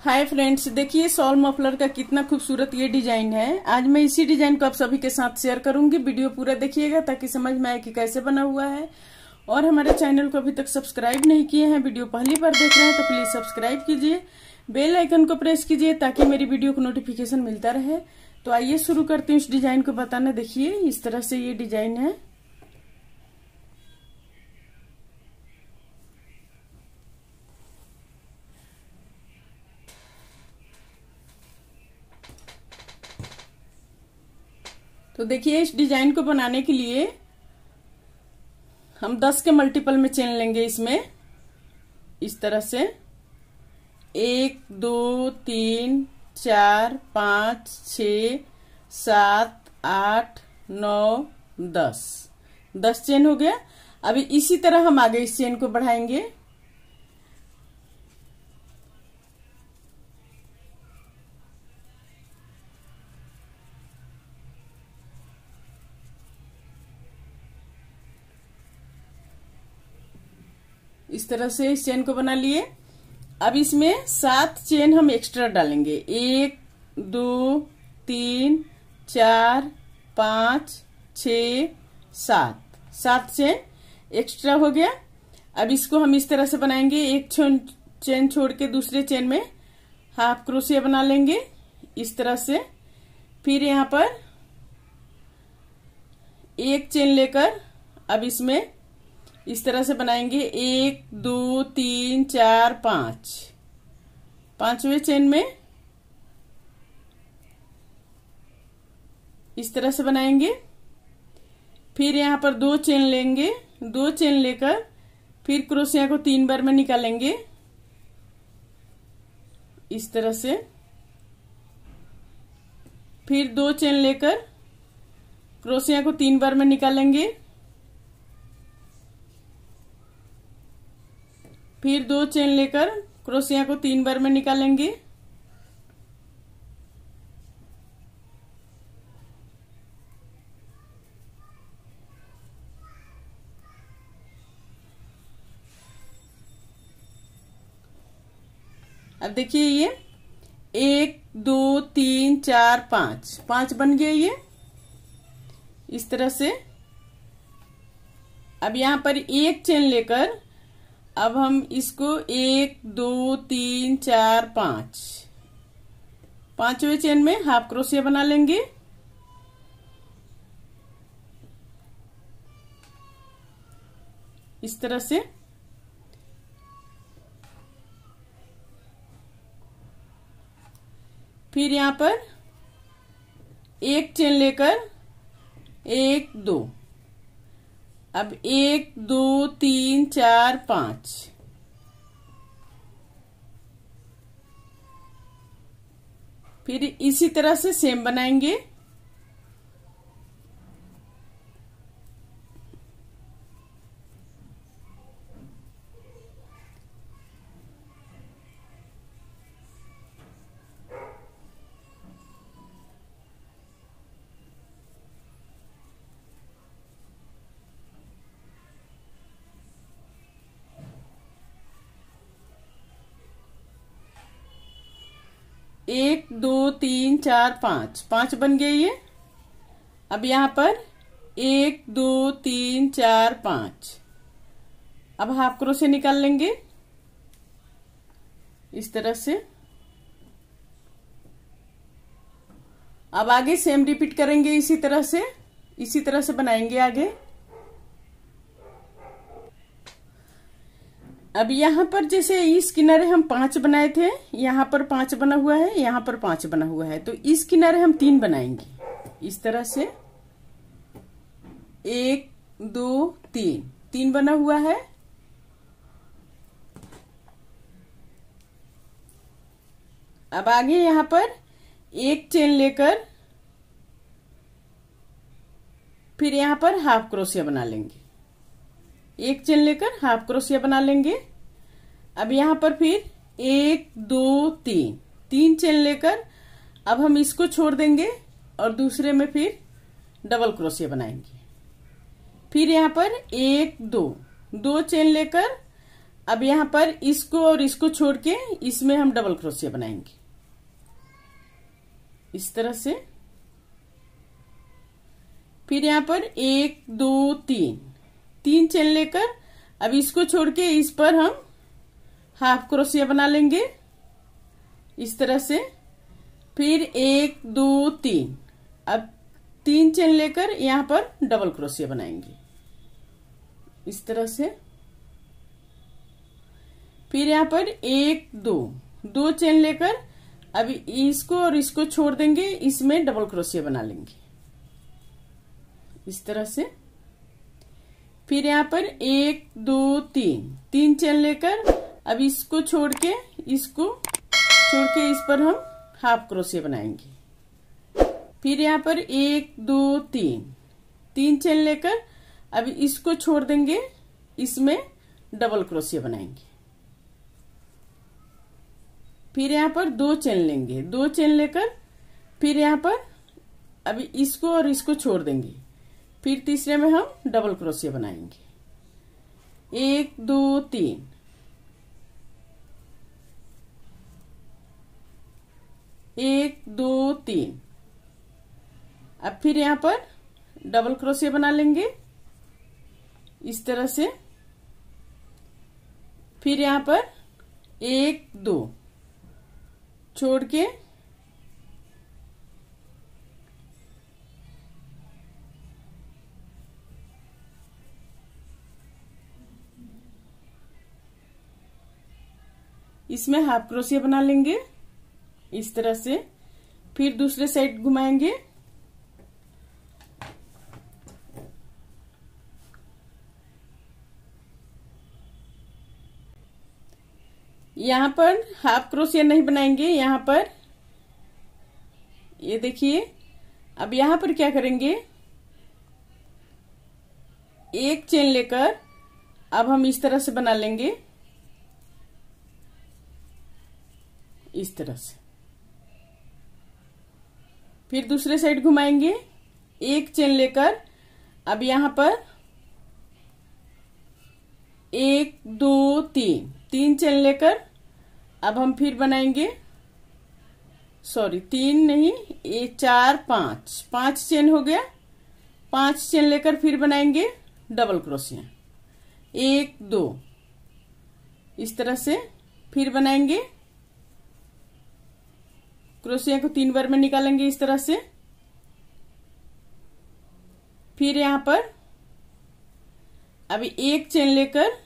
Hi friends, देखिए shawl muffler का कितना खूबसूरत ये डिजाइन है। आज मैं इसी डिजाइन को आप सभी के साथ शेयर करूंगी। वीडियो पूरा देखिएगा ताकि समझ में आए कि कैसे बना हुआ है। और हमारे चैनल को अभी तक सब्सक्राइब नहीं किए हैं, वीडियो पहली बार देख रहे हैं तो प्लीज सब्सक्राइब कीजिए, बेल आइकन को प्रेस कीजिए ताकि मेरी वीडियो को नोटिफिकेशन मिलता रहे। तो आइए शुरू करते हैं इस डिजाइन को बताना। देखिए इस तरह से ये डिजाइन है। तो देखिए इस डिजाइन को बनाने के लिए हम 10 के मल्टीपल में चेन लेंगे। इसमें इस तरह से 1 2 3 4 5 6 7 8 9 10 चेन हो गया। अभी इसी तरह हम आगे इस चेन को बढ़ाएंगे। इस तरह से इस चेन को बना लिए। अब इसमें 7 चेन हम एक्स्ट्रा डालेंगे। 1 2 3 4 5 6 7 चेन एक्स्ट्रा हो गया। अब इसको हम इस तरह से बनाएंगे। एक चेन छोड़ के दूसरे चेन में हाफ क्रोशिया बना लेंगे इस तरह से। फिर यहाँ पर एक चेन लेकर अब इसमें इस तरह से बनाएंगे। 1 2 3 4 5 पांचवें चेन में इस तरह से बनाएंगे। फिर यहाँ पर 2 चेन लेंगे। 2 चेन लेकर फिर क्रोशिया को 3 बार में निकालेंगे इस तरह से। फिर 2 चेन लेकर क्रोशिया को 3 बार में निकालेंगे। फिर 2 चेन लेकर क्रोशिया को 3 बार में निकालेंगे। अब देखिए ये 1 2 3 4 5 बन गए ये इस तरह से। अब यहां पर एक चेन लेकर अब हम इसको 1 2 3 4 5 पांचवें चेन में हाफ क्रोशिया बना लेंगे। इस तरह से। फिर यहां पर एक चेन लेकर 1 2 अब 1 2 3 4 5 फिर इसी तरह से सेम बनाएंगे। एक 2 3 4 5 बन गए ये। अब यहां पर 1 2 3 4 5 अब हाफ क्रोशिया निकाल लेंगे इस तरह से। अब आगे सेम रिपीट करेंगे इसी तरह से बनाएंगे आगे। अब यहाँ पर जैसे इस किनारे हम 5 बनाए थे, यहाँ पर 5 बना हुआ है, यहाँ पर 5 बना हुआ है, तो इस किनारे हम 3 बनाएंगे इस तरह से। 1 2 3 बना हुआ है। अब आगे यहाँ पर एक चेन लेकर फिर यहाँ पर हाफ क्रोशिया बना लेंगे। एक चेन लेकर हाफ क्रोशिया बना लेंगे। अब यहाँ पर फिर 1 2 3 चेन लेकर अब हम इसको छोड़ देंगे और दूसरे में फिर डबल क्रोशिया बनाएंगे। फिर यहाँ पर 1 2 चेन लेकर अब यहाँ पर इसको और इसको छोड़ के इसमें हम डबल क्रोशिया बनाएंगे इस तरह से। फिर यहाँ पर 1 2 3 चेन लेकर अब इसको छोड़ के इस पर हम हाफ क्रोशिया बना लेंगे इस तरह से। फिर 1 2 3 अब 3 चेन लेकर यहाँ पर डबल क्रोशिया बनाएंगे इस तरह से। फिर यहाँ पर 1 2 चेन लेकर अब इसको और इसको छोड़ देंगे, इसमें डबल क्रोशिया बना लेंगे इस तरह से। फिर यहाँ पर 1 2 3 चेन लेकर अब इसको छोड़ के इस पर हम हाफ क्रोशिया बनाएंगे। फिर यहाँ पर 1 2 3 चेन लेकर अब इसको छोड़ देंगे, इसमें डबल क्रोशिया बनाएंगे। फिर यहाँ पर 2 चेन लेंगे, 2 चेन लेकर फिर यहाँ पर अभी इसको और इसको छोड़ देंगे, फिर तीसरे में हम डबल क्रोशिया बनाएंगे 1 2 3 1 2 3। अब फिर यहाँ पर डबल क्रोशिया बना लेंगे इस तरह से। फिर यहाँ पर 1 2 छोड़ के इसमें हाफ क्रोशिया बना लेंगे इस तरह से। फिर दूसरे साइड घुमाएंगे, यहाँ पर हाफ क्रोशिया नहीं बनाएंगे। यहाँ पर ये देखिए, अब यहाँ पर क्या करेंगे, एक चेन लेकर अब हम इस तरह से बना लेंगे इस तरह से। फिर दूसरे साइड घुमाएंगे, एक चेन लेकर अब यहाँ पर 1 2 3 चेन लेकर अब हम फिर बनाएंगे, सॉरी 3 नहीं, 4 5 चेन हो गया। 5 चेन लेकर फिर बनाएंगे डबल क्रोशिया 1 2 इस तरह से। फिर बनाएंगे, क्रोशिया को 3 बार में निकालेंगे इस तरह से। फिर यहाँ पर अभी एक चेन लेकर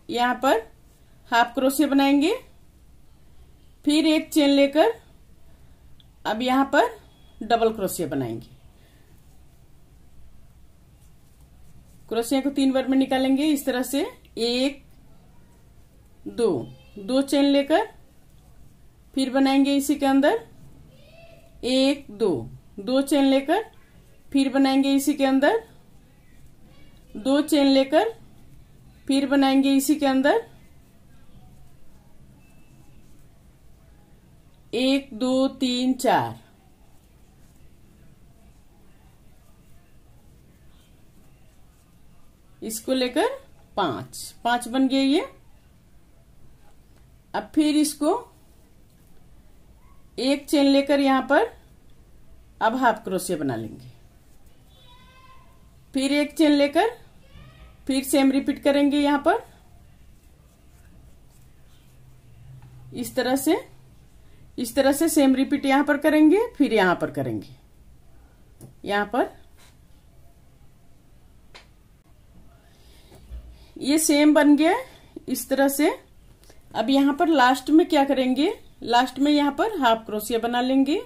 यहाँ पर हाफ क्रोशिया बनाएंगे। फिर एक चेन लेकर अब यहाँ पर डबल क्रोशिया बनाएंगे। क्रोशिया को 3 बार में निकालेंगे इस तरह से। 1 2 चेन लेकर फिर बनाएंगे इसी के अंदर 1 2 चेन लेकर फिर बनाएंगे इसी के अंदर 2 चेन लेकर फिर बनाएंगे इसी के अंदर 1 2 3 4। इसको लेकर 5 बन गए ये। अब फिर इसको एक चेन लेकर यहाँ पर अब हाफ क्रोशिया बना लेंगे। फिर एक चेन लेकर फिर सेम रिपीट करेंगे यहाँ पर इस तरह से सेम रिपीट यहाँ पर करेंगे। फिर यहाँ पर करेंगे, यहाँ पर ये सेम बन गया इस तरह से। अब यहाँ पर लास्ट में क्या करेंगे, लास्ट में यहाँ पर हाफ क्रोशिया बना लेंगे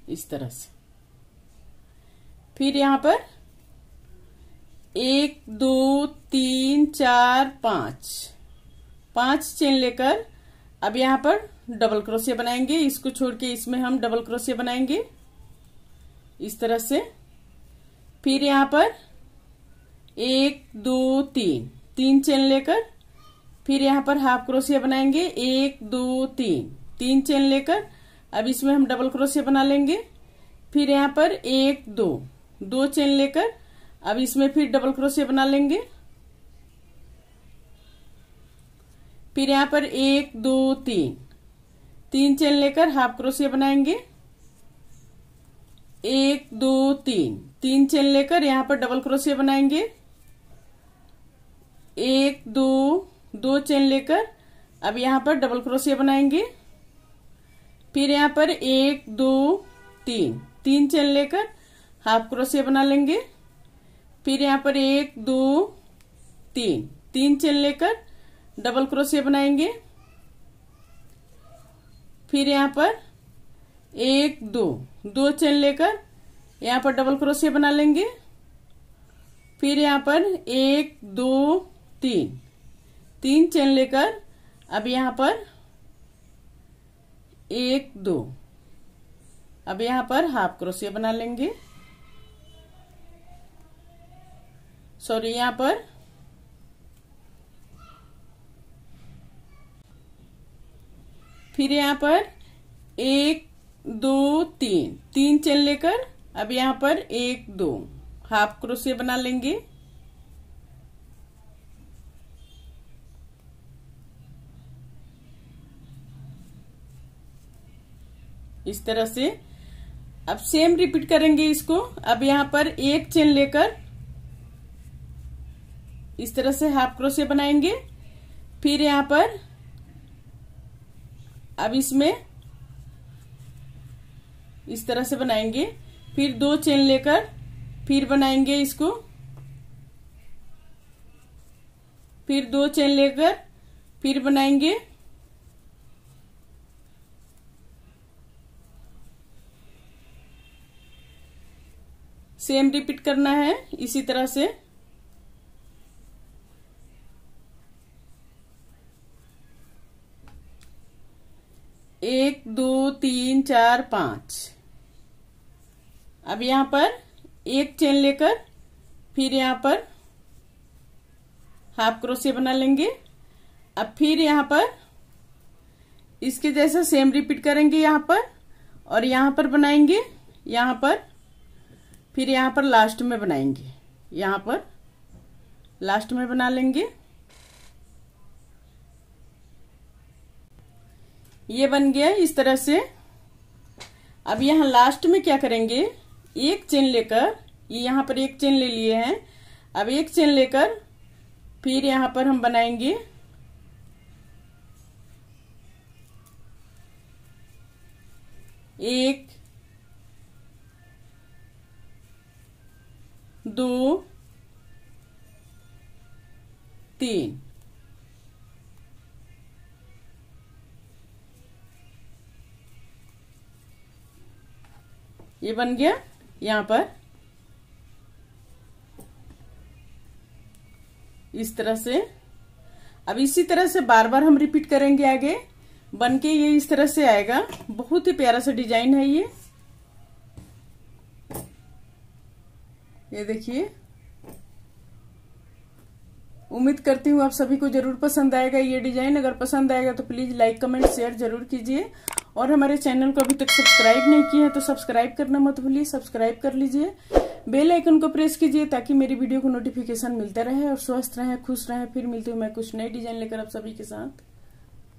इस तरह से। फिर यहाँ पर 1 2 3 4 5 चेन लेकर अब यहाँ पर डबल क्रोशिया बनाएंगे। इसको छोड़ के इसमें हम डबल क्रोशिया बनाएंगे इस तरह से। फिर यहाँ पर 1 2 3 चेन लेकर फिर यहाँ पर हाफ क्रोशिया बनाएंगे। 1 2 3 चेन लेकर अब इसमें हम डबल क्रोशिया बना लेंगे। फिर यहाँ पर 1 2 चेन लेकर अब इसमें फिर डबल क्रोशिया बना लेंगे फिर यहाँ पर 1 2 3 3 चेन लेकर हाफ क्रोशिया बनाएंगे। 1 2 3 3 चेन लेकर यहाँ पर डबल क्रोशिया बनाएंगे। 1 2 2 चेन लेकर अब यहाँ पर डबल क्रोशिया बनाएंगे। फिर यहाँ पर 1 2 3 3 चेन लेकर हाफ क्रोशिया बना लेंगे। फिर यहाँ पर 1 2 3 3 चेन लेकर डबल क्रोशिया बनाएंगे। फिर यहाँ पर 1 2 2 चेन लेकर यहाँ पर डबल क्रोशिया बना लेंगे। फिर यहाँ पर 1 2 3 3 चेन लेकर अब यहाँ पर 1 2 अब यहाँ पर हाफ क्रोशिया बना लेंगे। सॉरी, यहाँ पर फिर यहाँ पर 1 2 3 3 चेन लेकर अब यहाँ पर 1 2 हाफ क्रोशिया बना लेंगे। इस तरह से अब सेम रिपीट करेंगे इसको। अब यहाँ पर 1 चेन लेकर इस तरह से हाफ क्रोशिया बनाएंगे। फिर यहाँ पर अब इसमें इस तरह से बनाएंगे। फिर 2 चेन लेकर फिर बनाएंगे इसको। फिर 2 चेन लेकर फिर बनाएंगे। सेम रिपीट करना है इसी तरह से। एक 2 3 4 5 अब यहाँ पर 1 चेन लेकर फिर यहाँ पर हाफ क्रोशिया बना लेंगे। अब फिर यहाँ पर इसके जैसा सेम रिपीट करेंगे यहाँ पर और यहाँ पर बनाएंगे। यहाँ पर फिर यहाँ पर लास्ट में बनाएंगे। यहाँ पर लास्ट में बना लेंगे। ये बन गया इस तरह से। अब यहाँ लास्ट में क्या करेंगे, 1 चेन लेकर, ये यहाँ पर 1 चेन ले लिए हैं। अब 1 चेन लेकर फिर यहाँ पर हम बनाएंगे 1 2 3 ये बन गया यहाँ पर इस तरह से। अब इसी तरह से बार बार हम रिपीट करेंगे। आगे बन के ये इस तरह से आएगा। बहुत ही प्यारा सा डिजाइन है ये देखिए। उम्मीद करती हूँ आप सभी को जरूर पसंद आएगा ये डिजाइन। अगर पसंद आएगा तो प्लीज लाइक कमेंट शेयर जरूर कीजिए और हमारे चैनल को अभी तक सब्सक्राइब नहीं किया है तो सब्सक्राइब करना मत भूलिए, सब्सक्राइब कर लीजिए। बेल आइकन को प्रेस कीजिए ताकि मेरी वीडियो को नोटिफिकेशन मिलता रहे और स्वस्थ रहें, खुश रहें। फिर मिलती हूँ मैं कुछ नई डिजाइन लेकर आप सभी के साथ।